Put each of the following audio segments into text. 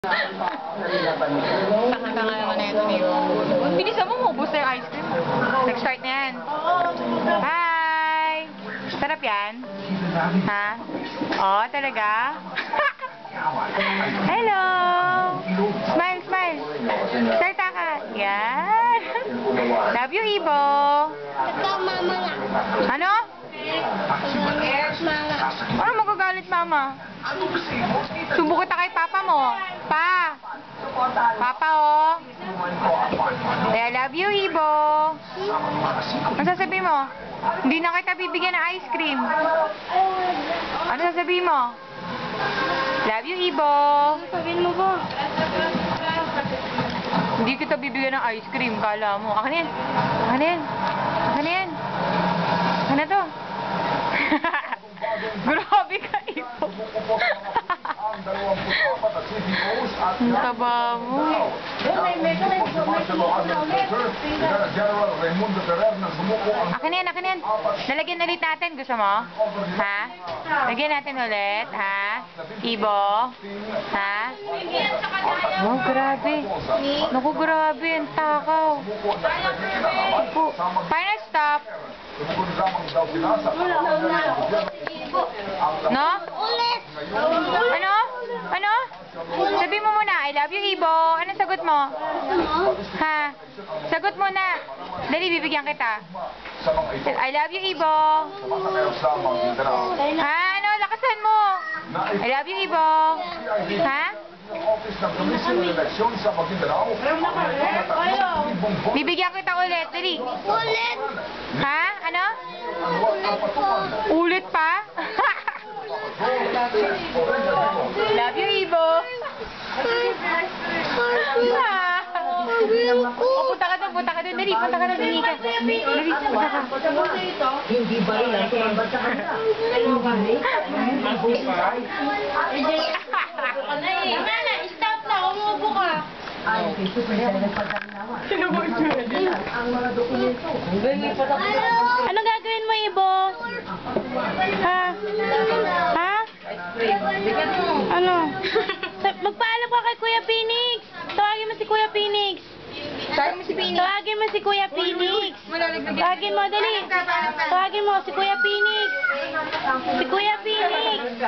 Tanga-tanga naman na ito niyo. Bilisan mo, maubos na yung ice cream. Nag-start na yan. Hi! Sarap yan? Ha? Oh, talaga? Hello! Smile, smile. Start ka. Yan. Love you, Ibo. Ikaw, mama nga. Ano? Mama. Ano magagalit, mama? Subo kita kay papa mo. Pa! Papa, oh. I love you, Ibo. Ano sasabihin mo? Hindi na kita bibigyan ng ice cream. Ano sasabihin mo? Love you, Ibo. Sabihin mo ba? Hindi kita bibigyan ng ice cream. Kala mo. Akin yan. Akin yan. Akin yan. Akin na to. Grabe ka, Ibo. Ang taba mo. Akin yan, akin yan. Lalagyan ulit natin. Gusto mo? Ha? Lagyan natin ulit. Ha? Ibo? Ha? Oh, grabe. Naku, grabe. Ang takaw. Final stop. No? Ulit! Ano? Ano? Sabi mo muna, I love you, Ibo. Anong sagot mo? Ha? Sagot mo na. Dali, bibigyan kita. I love you, Ibo. Ha? Ano? Lakasan mo. I love you, Ibo. Ha? Bibigyan kita ulit. Dali. Ulit! Ha? Ano? Ulit po. Ulit pa? Love you, Ibo. Punta ka doon, punta ka doon. Dali, punta ka doon. Dali ka. Dali, punta ka. Hindi ba rin ang tumambad sa kanila? Tama na, stop na. Umupo ka. Ay, okay, super na nagpadala naman. Ang mga dokumento. Anong gagawin mo, Ibo? Ha? Ha? Ano? Magpaalam ka kay Kuya Phoenix. Tawagin mo si Kuya Phoenix. Tawagin mo si Phoenix. Tawagin mo si Kuya Phoenix. Tawagin mo, dali. Tawagin mo si Kuya Phoenix. Si Kuya Phoenix.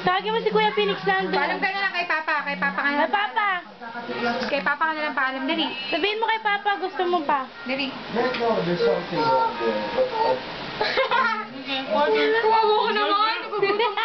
Tawagin mo si Kuya Phoenix nandun. Paalam ka na lang kay Papa. Kay Papa ka na Kay lang. Papa. Kay Papa ka na lang paalam. Dali. Sabihin mo kay Papa, gusto mo pa. Dali. There's something wrong there. Kumawa ko naman. Nagugutom ka.